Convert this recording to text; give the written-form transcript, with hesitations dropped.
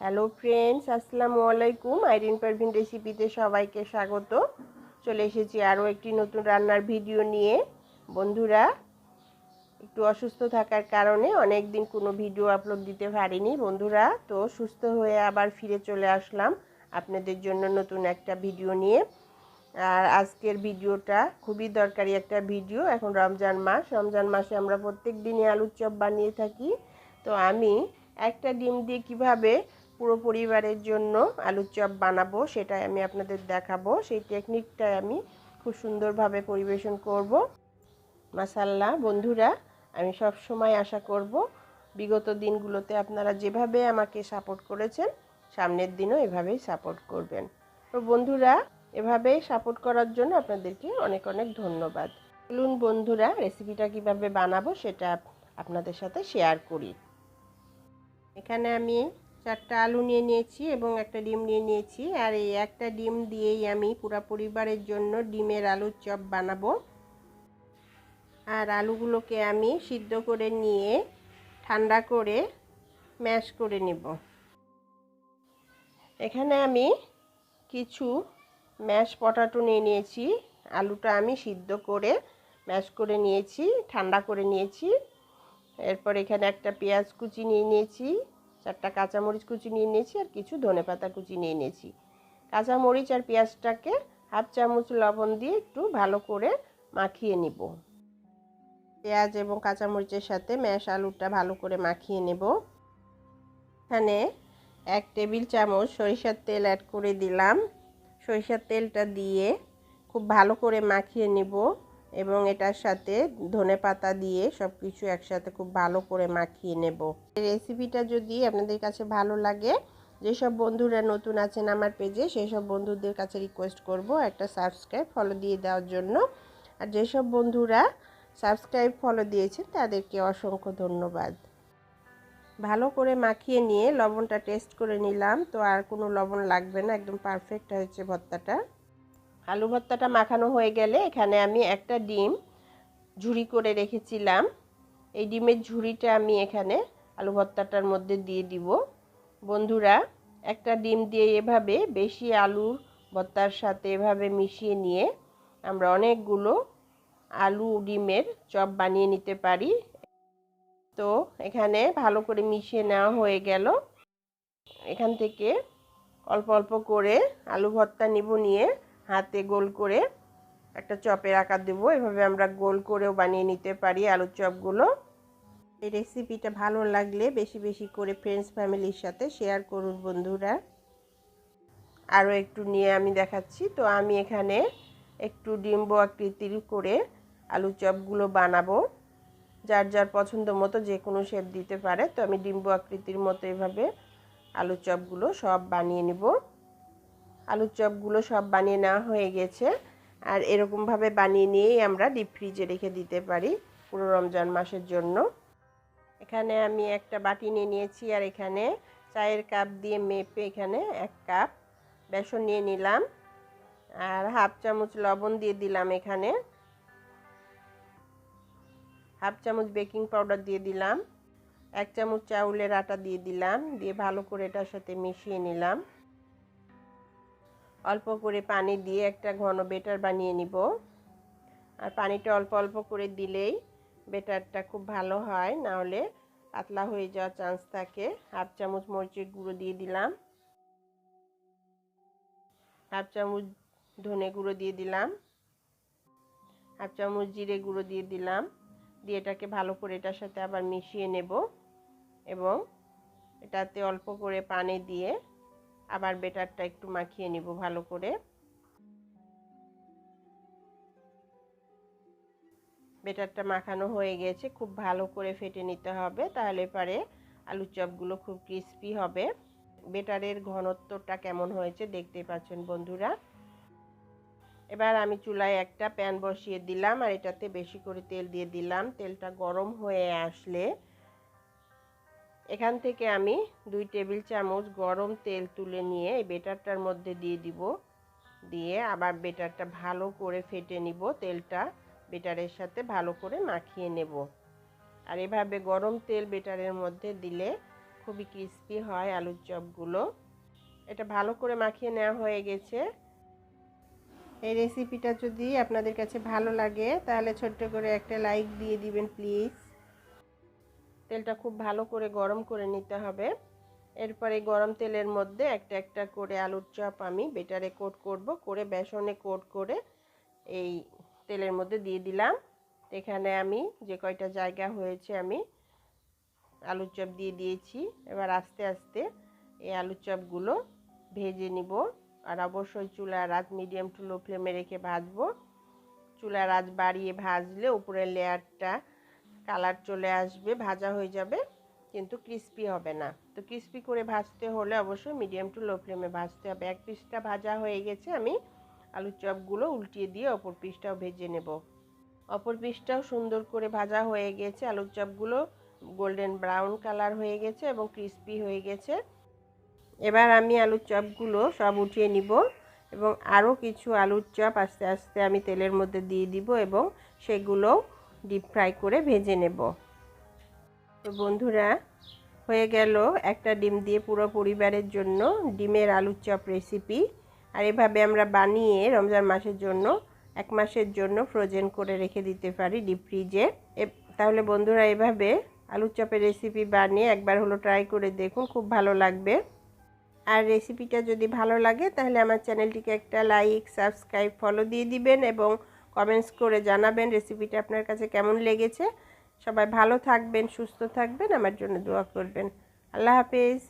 Hello friends, আসসালামু আলাইকুম। আইরিন পারভিন রেসিপিতে সবাইকে স্বাগত। চলে এসেছি আরও একটি নতুন রান্নার ভিডিও নিয়ে। বন্ধুরা, একটু অসুস্থ থাকার কারণে অনেক দিন কোনো ভিডিও আপলোড দিতে পারিনি বন্ধুরা। তো সুস্থ হয়ে আবার ফিরে চলে আসলাম আপনাদের জন্য নতুন একটা ভিডিও নিয়ে। আর আজকের ভিডিওটা খুবই দরকারি একটা ভিডিও। এখন রমজান মাসে আমরা প্রত্যেক দিনই আলুর চপ বানিয়ে থাকি। তো আমি একটা ডিম দিয়ে কিভাবে পুরো পরিবারের জন্য আলুর চপ বানাবো সেটাই আমি আপনাদের দেখাবো। সেই টেকনিকটাই আমি খুব সুন্দরভাবে পরিবেশন করব। মাশাআল্লাহ বন্ধুরা, আমি সব সময় আশা করব বিগত দিনগুলোতে আপনারা যেভাবে আমাকে সাপোর্ট করেছেন সামনের দিনও এভাবেই সাপোর্ট করবেন। তো বন্ধুরা, এভাবেই সাপোর্ট করার জন্য আপনাদেরকে অনেক অনেক ধন্যবাদ। চলুন বন্ধুরা, রেসিপিটা কিভাবে বানাবো সেটা আপনাদের সাথে শেয়ার করি। এখানে আমি 4টা আলু নিয়ে নিয়েছি এবং একটা ডিম নিয়ে নিয়েছি। আর এই একটা ডিম দিয়েই আমি পুরো পরিবারের জন্য ডিমের আলুর চপ বানাবো। আর আলুগুলোকে আমি সিদ্ধ করে নিয়ে ঠান্ডা করে ম্যাশ করে নেব। এখানে আমি কিছু ম্যাশ পটাটো নিয়ে নিয়েছি। আলুটা আমি সিদ্ধ করে ম্যাশ করে নিয়েছি, ঠান্ডা করে নিয়েছি। এরপর এখানে একটা পেঁয়াজ কুচি নিয়ে নিয়েছি, 4টা কাঁচামরিচ কুচি নিয়ে নিয়েছি, আর কিছু ধনেপাতা কুচি নিয়ে নিয়েছি। কাঁচামরিচ আর পেঁয়াজটাকে 1/2 চামচ লবণ দিয়ে একটু ভালো করে মাখিয়ে নিব। পেঁয়াজ এবং কাঁচামরিচের সাথে ম্যাশ আলুটা ভালো করে মাখিয়ে নেব। এখানে 1 টেবিল চামচ সরিষার তেল অ্যাড করে দিলাম। সরিষার তেলটা দিয়ে খুব ভালো করে মাখিয়ে নেব এবং এটার সাথে ধনেপাতা দিয়ে সব কিছু একসাথে খুব ভালো করে মাখিয়ে নেব। এই রেসিপিটা যদি আপনাদের কাছে ভালো লাগে, যেসব বন্ধুরা নতুন আছেন আমার পেজে সেই সব বন্ধুদের কাছে রিকোয়েস্ট করব একটা সাবস্ক্রাইব ফলো দিয়ে দেওয়ার জন্য। আর যেসব বন্ধুরা সাবস্ক্রাইব ফলো দিয়েছেন তাদেরকে অসংখ্য ধন্যবাদ। ভালো করে মাখিয়ে নিয়ে লবণটা টেস্ট করে নিলাম। তো আর কোনো লবণ লাগবে না, একদম পারফেক্ট হয়েছে ভর্তাটা। আলু ভর্তাটা মাখানো হয়ে গেলে এখানে আমি একটা ডিম ঝুরি করে রেখেছিলাম। এই ডিমের ঝুরিটা আমি এখানে আলু ভর্তাটার মধ্যে দিয়ে দিব। বন্ধুরা, একটা ডিম দিয়ে এভাবে বেশি আলুর ভর্তার সাথে এভাবে মিশিয়ে নিয়ে আমরা অনেকগুলো আলু ডিমের চপ বানিয়ে নিতে পারি। তো এখানে ভালো করে মিশিয়ে নেওয়া হয়ে গেল। এখান থেকে অল্প অল্প করে আলু ভর্তা নিয়ে হাতে গোল করে একটা চপের আকার দেব। এভাবে আমরা গোল করেও বানিয়ে নিতে পারি আলুর চপগুলো। এই রেসিপিটা ভালো লাগলে বেশি বেশি করে ফ্রেন্ডস ফ্যামিলির সাথে শেয়ার করুন বন্ধুরা। আরও একটু নিয়ে আমি দেখাচ্ছি। তো আমি এখানে একটু ডিম্ব আকৃতির করে আলুর চপগুলো বানাবো। যার যার পছন্দ মতো যে কোনো শেপ দিতে পারে। তো আমি ডিম্ব আকৃতির মতো এভাবে আলুর চপগুলো সব বানিয়ে নেব। আলুর চপগুলো সব বানিয়ে নেওয়া হয়ে গেছে। আর এরকমভাবে বানিয়ে নিয়েই আমরা ডিপ ফ্রিজে রেখে দিতে পারি পুরো রমজান মাসের জন্য। এখানে আমি একটা বাটি নিয়ে নিয়েছি আর এখানে চায়ের কাপ দিয়ে মেপে এখানে 1 কাপ বেসন নিয়ে নিলাম। আর 1/2 চামচ লবণ দিয়ে দিলাম। এখানে 1/2 চামচ বেকিং পাউডার দিয়ে দিলাম। 1 চামচ চাউলের আটা দিয়ে দিলাম। দিয়ে ভালো করে এটার সাথে মিশিয়ে নিলাম। অল্প করে পানি দিয়ে একটা ঘন বেটার বানিয়ে নিব। আর পানিটা অল্প অল্প করে দিলেই বেটারটা খুব ভালো হয়, না হলে পাতলা হয়ে যাওয়ার চান্স থাকে। 1/2 চামচ মরিচের গুঁড়ো দিয়ে দিলাম। 1/2 চামচ ধনে গুঁড়ো দিয়ে দিলাম। 1/2 চামচ জিরে গুঁড়ো দিয়ে দিলাম। দিয়ে এটাকে ভালো করে এটার সাথে আবার মিশিয়ে নেব এবং এটাতে অল্প করে পানি দিয়ে আবার বেটারটা একটু মাখিয়ে নিব ভালো করে। বেটারটা মাখানো হয়ে গেছে, খুব ভালো করে ফেটে নিতে হবে, তাহলে পরে আলুর চপগুলো খুব ক্রিস্পি হবে। বেটারের ঘনত্বটা কেমন হয়েছে দেখতেই পাচ্ছেন বন্ধুরা। এবার আমি চুলায় একটা প্যান বসিয়ে দিলাম আর এটাতে বেশি করে তেল দিয়ে দিলাম। তেলটা গরম হয়ে আসলে এখান থেকে আমি 2 টেবিল চামচ গরম তেল তুলে নিয়ে এই বেটারটার মধ্যে দিয়ে দিব। দিয়ে আবার বেটারটা ভালো করে ফেটে নিব। তেলটা বেটারের সাথে ভালো করে মাখিয়ে নেব। আর এভাবে গরম তেল বেটারের মধ্যে দিলে খুবই ক্রিস্পি হয় আলুর চপগুলো। এটা ভালো করে মাখিয়ে নেওয়া হয়ে গেছে। এই রেসিপিটা যদি আপনাদের কাছে ভালো লাগে তাহলে ছোট্ট করে একটা লাইক দিয়ে দিবেন প্লিজ। তেলটা খুব ভালো করে গরম করে নিতে হবে। এরপরে গরম তেলের মধ্যে একটা একটা করে আলুর চপ আমি বেটারে কোট করব, করে বেসনে কোট করে এই তেলের মধ্যে দিয়ে দিলাম। এখানে আমি যে কয়টা জায়গা হয়েছে আমি আলুর চপ দিয়ে দিয়েছি। এবার আস্তে আস্তে এই আলুর চপগুলো ভেজে নিব। আর অবশ্যই চুলার আঁচ মিডিয়াম টু লো ফ্লেমে রেখে ভাজবো। চুলার আঁচ বাড়িয়ে ভাজলে উপরের লেয়ারটা কালার চলে আসবে, ভাজা হয়ে যাবে, কিন্তু ক্রিস্পি হবে না। তো ক্রিস্পি করে ভাজতে হলে অবশ্যই মিডিয়াম টু লো ফ্লেমে ভাজতে হবে। এক পিসটা ভাজা হয়ে গেছে, আমি আলুর চপগুলো উল্টিয়ে দিয়ে অপর পিসটাও ভেজে নেব। অপর পিসটাও সুন্দর করে ভাজা হয়ে গেছে। আলুর চপগুলো গোল্ডেন ব্রাউন কালার হয়ে গেছে এবং ক্রিস্পি হয়ে গেছে। এবার আমি আলুর চপগুলো সব উঠিয়ে নিব এবং আরও কিছু আলুর চপ আস্তে আস্তে আমি তেলের মধ্যে দিয়ে দিব এবং সেগুলো ডিপ ফ্রাই করে ভেজে নেব। তো বন্ধুরা, হয়ে গেল একটা ডিম দিয়ে পুরো পরিবারের জন্য ডিমের আলুর চপ রেসিপি। আর এভাবে আমরা বানিয়ে রমজান মাসের জন্য 1 মাসের জন্য ফ্রোজেন করে রেখে দিতে পারি ডিপ ফ্রিজে। তাহলে বন্ধুরা, এভাবে আলুর চপের রেসিপি বানিয়ে একবার হলো ট্রাই করে দেখুন, খুব ভালো লাগবে। আর রেসিপিটা যদি ভালো লাগে তাহলে আমার চ্যানেলটিকে একটা লাইক, সাবস্ক্রাইব, ফলো দিয়ে দিবেন এবং কমেন্টস করে জানাবেন রেসিপিটা আপনার কাছে কেমন লেগেছে। সবাই ভালো থাকবেন, সুস্থ থাকবেন, আমার জন্য দোয়া করবেন। আল্লাহ হাফেজ।